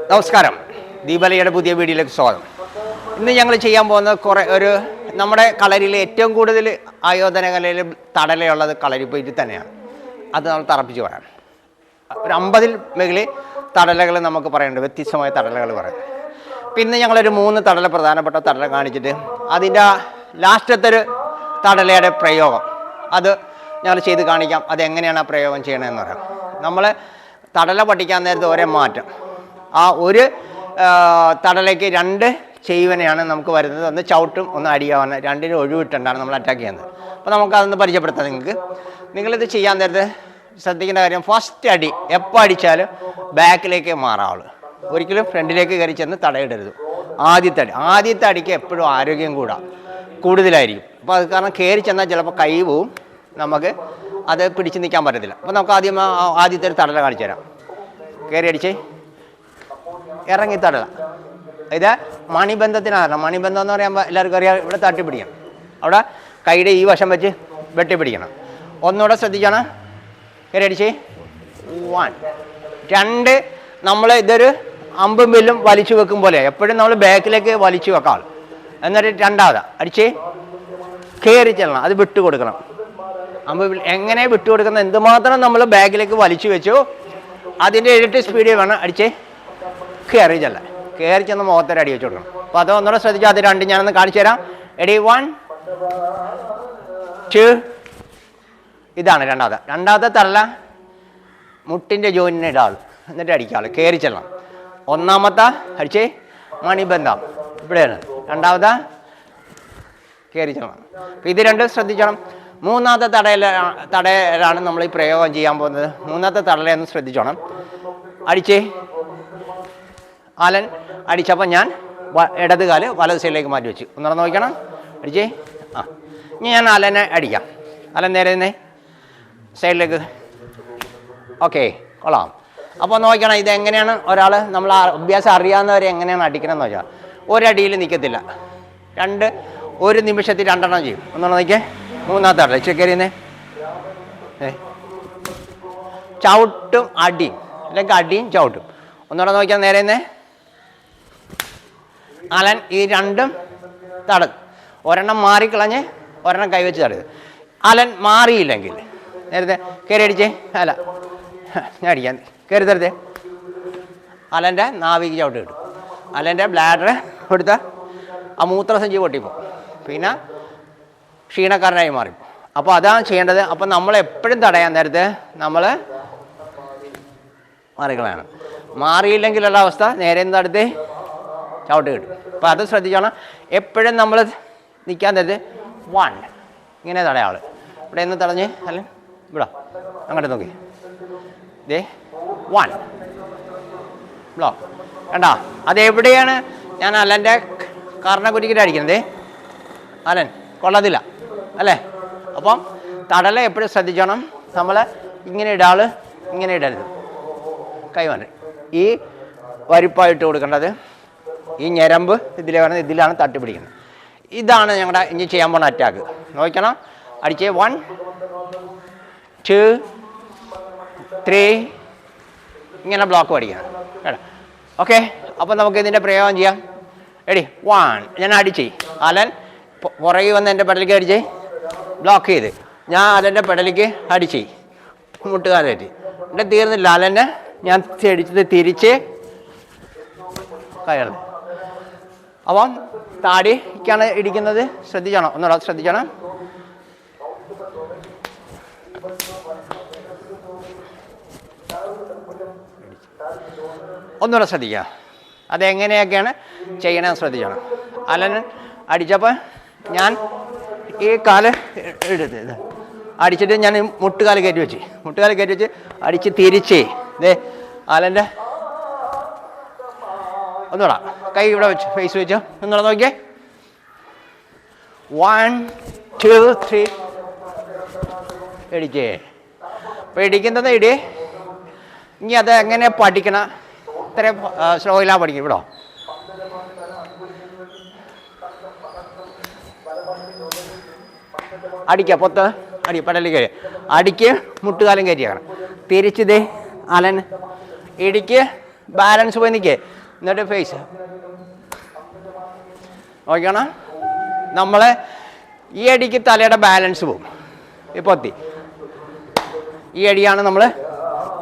നമസ്കാരം, ദീപാവലിയുടെ പുതിയ വീഡിയോയിലേക്ക് സ്വാഗതം. ഇന്ന് ഞങ്ങൾ ചെയ്യാൻ പോകുന്ന നമ്മുടെ കളരിയിലെ ഏറ്റവും കൂടുതൽ ആയോധന കലയിൽ തടലയുള്ളത് കളരിപ്പൊയ്റ്റ് തന്നെയാണ്. അത് നമ്മൾ തറപ്പിച്ച് പറയാം. ഒരു 50-ൽ മേഖലയിൽ തടലകൾ നമുക്ക് പറയുന്നുണ്ട്, വ്യത്യസ്തമായ തടലകൾ പറയാം. പിന്നെ ഞങ്ങളൊരു 3 തടല, പ്രധാനപ്പെട്ട തടല കാണിച്ചിട്ട് അതിൻ്റെ ലാസ്റ്റത്തെ ഒരു തടലയുടെ പ്രയോഗം അത് ഞങ്ങൾ ചെയ്ത് കാണിക്കാം. അതെങ്ങനെയാണ് ആ പ്രയോഗം ചെയ്യണമെന്ന് പറയാം. നമ്മൾ തടല പഠിക്കാൻ നേരത്തെ ഒരേ മാറ്റം, ആ ഒരു തടലയ്ക്ക് 2 ചെയ്യുവനെയാണ് നമുക്ക് വരുന്നത്. ഒന്ന് ചവിട്ടും, ഒന്ന് അടിയാവുന്ന, 2നും ഒഴിവിട്ടുണ്ടാണ് നമ്മൾ അറ്റാക്ക് ചെയ്യുന്നത്. അപ്പോൾ നമുക്കതൊന്ന് പരിചയപ്പെടുത്താം. നിങ്ങളിത് ചെയ്യാൻ നേരത്തെ ശ്രദ്ധിക്കേണ്ട കാര്യം, ഫസ്റ്റ് അടി എപ്പോൾ അടിച്ചാലും ബാക്കിലേക്ക് മാറാവുള്ളൂ. ഒരിക്കലും ഫ്രണ്ടിലേക്ക് കയറി ചെന്ന് തടയിടരുത്. ആദ്യത്തെ അടിക്ക് എപ്പോഴും ആരോഗ്യം കൂടുതലായിരിക്കും. അപ്പോൾ അത് കാരണം കയറി ചെന്നാൽ ചിലപ്പോൾ കൈ പോവും, നമുക്ക് അത് പിടിച്ച് നിൽക്കാൻ പറ്റത്തില്ല. അപ്പോൾ നമുക്ക് ആദ്യത്തെ ഒരു തടല കാണിച്ചു തരാം. കയറി അടിച്ച് ഇറങ്ങി തടല. ഇത് മണിബന്ധത്തിനാണ്. മണിബന്ധം എന്ന് പറയുമ്പോൾ എല്ലാവർക്കും അറിയാം, ഇവിടെ തട്ടിപ്പിടിക്കണം, അവിടെ കൈയുടെ ഈ വശം വെച്ച് വെട്ടിപ്പിടിക്കണം. ഒന്നുകൂടെ ശ്രദ്ധിക്കണം. കയറി അടിച്ച് 1 2. നമ്മൾ ഇതൊരു അമ്പും വില്ലും വലിച്ചു വെക്കും പോലെ എപ്പോഴും നമ്മൾ ബാക്കിലേക്ക് വലിച്ചു വെക്കാം. എന്നിട്ട് രണ്ടാമത് അടിച്ച് കയറി ചെല്ലണം, അത് വിട്ടു കൊടുക്കണം. അമ്പ് എങ്ങനെ വിട്ടു കൊടുക്കുന്നത്, എന്തുമാത്രം നമ്മൾ ബാക്കിലേക്ക് വലിച്ചു വെച്ചു അതിൻ്റെ ഇരട്ടി സ്പീഡിൽ വേണം അടിച്ച് കയറി ചെന്ന് മുഖത്തൊരു അടി വെച്ച് കൊടുക്കണം. അപ്പോൾ അത് ഒന്നുകൂടെ ശ്രദ്ധിച്ചാൽ അത് 2 ഞാനൊന്ന് കാണിച്ചു തരാം. എടി 1 2. ഇതാണ് രണ്ടാമത്തെ തടല. മുട്ടിൻ്റെ ജോയിനിന് ഇടാള്, എന്നിട്ട് അടിക്കാള്, കയറി ചെല്ലണം. ഒന്നാമത്തെ അടിച്ച് മണിബന്ധം ഇവിടെയാണ്. രണ്ടാമത്തെ കയറി ചെല്ലണം. അപ്പോൾ ഇത് 2 ശ്രദ്ധിക്കണം. മൂന്നാമത്തെ തടയിലാണ് നമ്മൾ ഈ പ്രയോഗം ചെയ്യാൻ പോകുന്നത്. മൂന്നാമത്തെ തടലയൊന്ന് ശ്രദ്ധിച്ചോണം. അടിച്ച് അലൻ അടിച്ചപ്പോൾ ഞാൻ ഇടത് കാല് വലത് സൈഡിലേക്ക് മാറ്റി വെച്ചു. ഒന്നുകൂടെ നോക്കണം. അടിച്ച് ഇനി ഞാൻ അലനെ അടിക്കാം. അലൻ നേരെ തന്നെ സൈഡിലേക്ക്. ഓക്കെ, കൊള്ളാം. അപ്പോൾ നോക്കണം, ഇതെങ്ങനെയാണ് ഒരാൾ നമ്മൾ അഭ്യാസം അറിയാവുന്നവരെ എങ്ങനെയാണ് അടിക്കണമെന്ന് വെച്ചാൽ, ഒരടിയിൽ നിൽക്കത്തില്ല, 1 നിമിഷത്തിൽ 2 എണ്ണം ചെയ്യും. ഒന്നുകൂടെ നോക്കിയേ. മൂന്നാമത്തെ തടല ചെക്കറിയുന്നേ, ചവിട്ടും അടിയും, അല്ലെങ്കിൽ അടിയും ചവിട്ടും. ഒന്നുകൂടെ നോക്കിയാൽ നേരെ തന്നെ അലൻ ഈ 2ഉം തട, ഒരെണ്ണം മാറിക്കളഞ്ഞ് ഒരെണ്ണം കൈവച്ച് തടയത്. അലൻ മാറിയില്ലെങ്കിൽ നേരത്തെ കയറി അടിച്ചേ, അല്ല ഞാൻ അടിക്കാൻ കയറി തരുതേ, അലൻ്റെ നാവിക്ക് ചവിട്ട് കിട്ടും. അലൻ്റെ ബ്ലാഡർ കൊടുത്ത ആ മൂത്രസഞ്ചി പൊട്ടിപ്പോ, പിന്നെ ക്ഷീണക്കാരനായി മാറി. അപ്പോൾ അതാണ് ചെയ്യേണ്ടത്. അപ്പോൾ നമ്മൾ എപ്പോഴും തടയാൻ നേരത്തെ നമ്മൾ മാറിക്കളയാണ്. മാറിയില്ലെങ്കിലുള്ള അവസ്ഥ നേരെ തടുത്ത് ചവിട്ട് കിട്ടും. അപ്പോൾ അത് ശ്രദ്ധിച്ചോണം. എപ്പോഴും നമ്മൾ നിൽക്കാൻ നേരത്തെ 1 ഇങ്ങനെ തടയാൾ. ഇവിടെ നിന്ന് തടഞ്ഞ് അല്ല ഇവിടെ അങ്ങോട്ട് നോക്കി, ഇതേ 1 ബ്ലോക്ക് കണ്ടാ. അതെവിടെയാണ് ഞാൻ അലൻ്റെ കർണക്കുറ്റിക്കിട്ട് അടിക്കുന്നത്. അലൻ കൊള്ളത്തില്ല അല്ലേ. അപ്പം തടല എപ്പോഴും ശ്രദ്ധിച്ചോണം. നമ്മൾ ഇങ്ങനെ ഇങ്ങനെ ഇടരുത്. കൈമാറി ഈ വരിപ്പായിട്ട് കൊടുക്കേണ്ടത്. ഈ ഞരമ്പ് ഇതിലാണ് തട്ടിപ്പിടിക്കുന്നത്. ഇതാണ് ഞങ്ങളുടെ ഇനി ചെയ്യാൻ പോകുന്ന അറ്റാക്ക്. നോക്കണം. അടിച്ച് 1 2 3 ഇങ്ങനെ ബ്ലോക്ക് പഠിക്കണം കേട്ടോ. ഓക്കെ, അപ്പോൾ നമുക്ക് ഇതിൻ്റെ പ്രയോഗം ചെയ്യാം. റെഡി. 1 ഞാൻ അടിച്ച് അലൻ പുറകെ വന്ന് എൻ്റെ പെടലിക്ക് അടിച്ച് ബ്ലോക്ക് ചെയ്ത് ഞാൻ അലൻ്റെ പെടലിക്ക് അടിച്ച് മുട്ടുകാലായിട്ട് എൻ്റെ തീർന്നില്ല. അലനെ ഞാൻ അടിച്ചത് തിരിച്ച് കയറുന്നത്. അപ്പം താടിക്കാണ് ഇടിക്കുന്നത്. ശ്രദ്ധിക്കണം, ഒന്നുകൂടെ ശ്രദ്ധിക്കണം. ഒന്നുകൂടെ ശ്രദ്ധിക്കുക. അതെങ്ങനെയൊക്കെയാണ് ചെയ്യണമെന്ന് ശ്രദ്ധിക്കണം. അലൻ അടിച്ചപ്പോൾ ഞാൻ ഈ കാല് എടുത്ത് അടിച്ചിട്ട് ഞാൻ മുട്ടുകാല് കയറ്റി വെച്ച് അടിച്ച് തിരിച്ച് ഇതേ അലൻ്റെ ഒന്നുകൂടാ കൈ ഇവിടെ വെച്ച് ഫേസ് വെച്ചോ. ഒന്നുകൂടെ നോക്കിയേ. 1 2 3 ഇടിച്ചേ. അപ്പോൾ ഇടിക്കുന്നത് ഇടി. ഇനി അത് എങ്ങനെ പഠിക്കണം, ഇത്രയും സ്ലോയിലാണ് പഠിക്കും. ഇവിടോ അടിക്കുക, പൊത്ത് അടി, പടലിൽ കയറി അടിക്ക്, മുട്ടുകാലം കയറ്റിയാക്കണം. തിരിച്ചിതേ അലൻ ഇടിക്ക്, ബാലൻസ് പോയി നിൽക്കേ. എന്നിട്ട് ഫേസ് നോക്കണം. നമ്മൾ ഈ അടിക്ക് തലയുടെ ബാലൻസ് പോകും. ഇപ്പോൾ എത്തി ഈ അടിയാണ് നമ്മൾ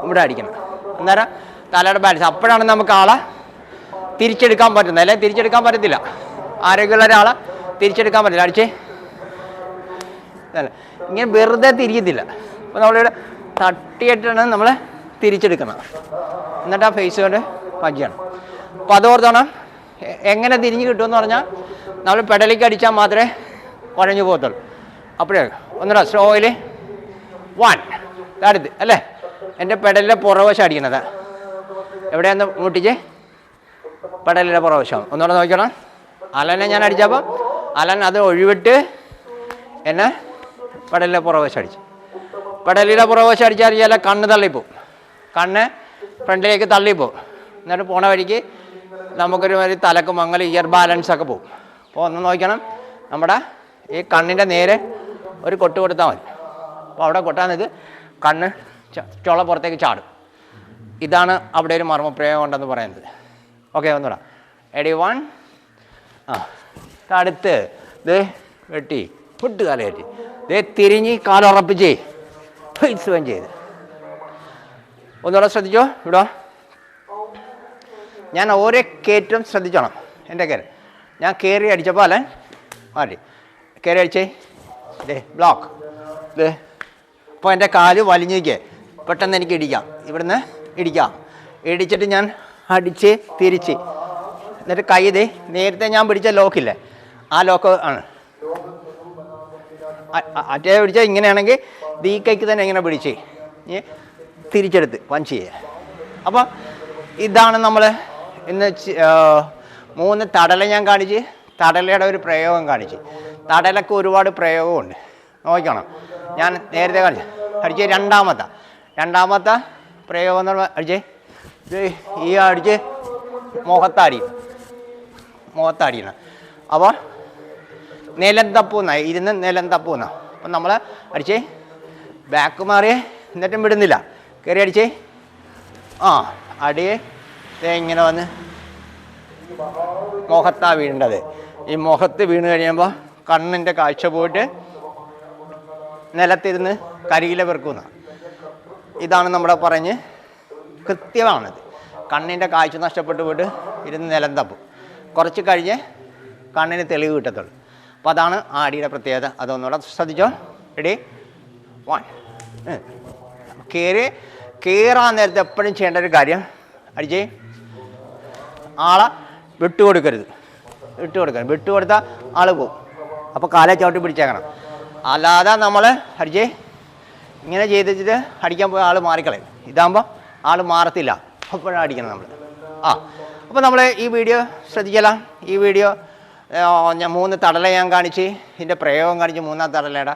ഇവിടെ അടിക്കണം. അന്നേരം തലയുടെ ബാലൻസ് അപ്പോഴാണ് നമുക്ക് ആളെ തിരിച്ചെടുക്കാൻ പറ്റുന്നത്. അല്ലെങ്കിൽ തിരിച്ചെടുക്കാൻ പറ്റത്തില്ല. ആരോഗ്യമുള്ള ഒരാളെ തിരിച്ചെടുക്കാൻ പറ്റില്ല. അടിച്ചേ ഇങ്ങനെ വെറുതെ തിരിയത്തില്ല. അപ്പോൾ നമ്മളിവിടെ തട്ടിയിട്ടാണ് നമ്മൾ തിരിച്ചെടുക്കണം. എന്നിട്ട് ആ ഫേസ് കൊണ്ട് പഞ്ചാണ്. അപ്പോൾ അതോർത്തോണം എങ്ങനെ തിരിഞ്ഞ് കിട്ടുമെന്ന് പറഞ്ഞാൽ നമ്മൾ പെഡലിക്ക് അടിച്ചാൽ മാത്രമേ കുഴഞ്ഞു പോകത്തുള്ളൂ. അപ്പോഴേ ഒന്നുകൂടെ സ്ലോയിൽ 1 അടുത്ത് അല്ലേ. എൻ്റെ പെഡലിലെ പുറവശം അടിക്കണത് എവിടെയാന്ന് മുട്ടിച്ച് പെഡലിലെ പുറവശം ഒന്നുകൂടെ നോക്കണം. അലനെ ഞാൻ അടിച്ചപ്പോൾ അലൻ അത് ഒഴിവിട്ട് എന്നെ പെഡലിലെ പുറവശം അടിച്ചു. പെഡലിലെ പുറവശം അടിച്ചാൽ കണ്ണ് തള്ളിപ്പോവും. കണ്ണ് ഫ്രണ്ടിലേക്ക് തള്ളിപ്പോവും. എന്നിട്ട് പോണ വഴിക്ക് നമുക്കൊരു ഒരു തലക്ക് മങ്ങൽ ഇയർ ബാലൻസൊക്കെ പോകും. അപ്പോൾ ഒന്ന് നോക്കണം, നമ്മുടെ ഈ കണ്ണിൻ്റെ നേരെ ഒരു കൊട്ട് കൊടുത്താൽ മതി. അപ്പോൾ അവിടെ കൊട്ടാന്നിത് കണ്ണ് ചുള പുറത്തേക്ക് ചാടും. ഇതാണ് അവിടെ ഒരു മർമ്മപ്രയോഗം ഉണ്ടെന്ന് പറയുന്നത്. ഓക്കെ, ഒന്നുകൂടെ എടി 1 അടുത്ത് ദേ വെട്ടി ഫുഡ് കാല കയറ്റി ദേ തിരിഞ്ഞ് കാലുറപ്പിച്ചേ ഫേസ് ചെയ്ത് ഒന്നുകൂടെ ശ്രദ്ധിച്ചോ. ഇവിടോ ഞാൻ ഓരോ കയറ്റം ശ്രദ്ധിച്ചോണം. എൻ്റെ കയറി ഞാൻ കയറി അടിച്ചപ്പോൾ അല്ലേ മാറ്റി കയറി അടിച്ചേ ദേ ബ്ലോക്ക് ദേ. അപ്പോൾ എൻ്റെ കാല് വലിഞ്ഞിരിക്കേ പെട്ടെന്ന് എനിക്ക് ഇടിക്കാം. ഇവിടുന്ന് ഇടിക്കാം. ഇടിച്ചിട്ട് ഞാൻ അടിച്ച് തിരിച്ച് എന്നിട്ട് കൈ ദേ നേരത്തെ ഞാൻ പിടിച്ച ലോക്കില്ലേ ആ ലോക്ക് ആണ്. അറ്റേ പിടിച്ചാൽ ഇങ്ങനെയാണെങ്കിൽ ഈ കൈക്ക് തന്നെ ഇങ്ങനെ പിടിച്ച് തിരിച്ചെടുത്ത് പഞ്ച് ചെയ്യുക. അപ്പോൾ ഇതാണ് നമ്മൾ ഇന്ന് 3 തടല ഞാൻ കാണിച്ച് തടലയുടെ ഒരു പ്രയോഗം കാണിച്ച്. തടലക്ക് ഒരുപാട് പ്രയോഗമുണ്ട്, നോക്കണം. ഞാൻ നേരത്തെ കാണിച്ചു അടിച്ച് രണ്ടാമത്തെ പ്രയോഗം എന്ന് പറഞ്ഞാൽ അടിച്ചേ ഈ അടിച്ച് മുഖത്തടിക്കണം. അപ്പോൾ നിലം തപ്പൂന്ന ഇരുന്ന് നിലം തപ്പൂന്ന. അപ്പം നമ്മൾ അടിച്ചേ ബാക്ക് മാറിയേ എന്നിട്ടും വിടുന്നില്ല. കയറി അടിച്ചേ അടിയേ ഇങ്ങനെ വന്ന് മുഖത്താണ് വീഴേണ്ടത്. ഈ മുഖത്ത് വീണ് കഴിയുമ്പോൾ കണ്ണിൻ്റെ കാഴ്ച പോയിട്ട് നിലത്തിരുന്ന് കരിയില പെറുക്കുന്ന ഇതാണ് നമ്മുടെ പറഞ്ഞ് കൃത്യമാണത്. കണ്ണിൻ്റെ കാഴ്ച നഷ്ടപ്പെട്ടു പോയിട്ട് ഇരുന്ന് നിലം തപ്പും. കുറച്ച് കഴിഞ്ഞ് കണ്ണിന് തെളിവ് കിട്ടത്തുള്ളൂ. അപ്പോൾ അതാണ് ആ അടിയുടെ പ്രത്യേകത. അതൊന്നുകൂടെ ശ്രദ്ധിച്ചോ. റെഡി 1 കയറാൻ നേരത്തെ എപ്പോഴും ചെയ്യേണ്ട ഒരു കാര്യം അടിച്ചേ ആളെ വിട്ടുകൊടുക്കരുത്. വിട്ടുകൊടുത്താൽ ആൾ പോകും. അപ്പോൾ കാലെ ചവിട്ടി പിടിച്ചേക്കണം. അല്ലാതെ നമ്മൾ അടിച്ചേ ഇങ്ങനെ ചെയ്തിട്ട് അടിക്കാൻ പോയ ആൾ മാറിക്കളയും. ഇതാകുമ്പോൾ ആൾ മാറത്തില്ല. അപ്പോഴാണ് അടിക്കണം നമ്മൾ. അപ്പോൾ നമ്മൾ ഈ വീഡിയോ ശ്രദ്ധിക്കല. ഈ വീഡിയോ ഞാൻ 3 തടല ഞാൻ കാണിച്ച് ഇതിൻ്റെ പ്രയോഗം കാണിച്ച് 3ാം തടലയുടെ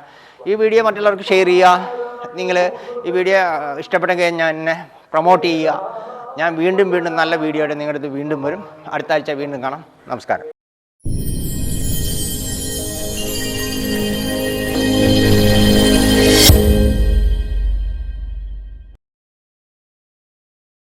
ഈ വീഡിയോ മറ്റുള്ളവർക്ക് ഷെയർ ചെയ്യുക. നിങ്ങൾ ഈ വീഡിയോ ഇഷ്ടപ്പെട്ടെങ്കിൽ ഞാൻ എന്നെ പ്രൊമോട്ട് ചെയ്യുക. ഞാൻ വീണ്ടും നല്ല വീഡിയോ ആയിട്ട് നിങ്ങളുടെ അടുത്ത് വീണ്ടും വരും. അടുത്ത ആഴ്ച വീണ്ടും കാണാം. നമസ്കാരം.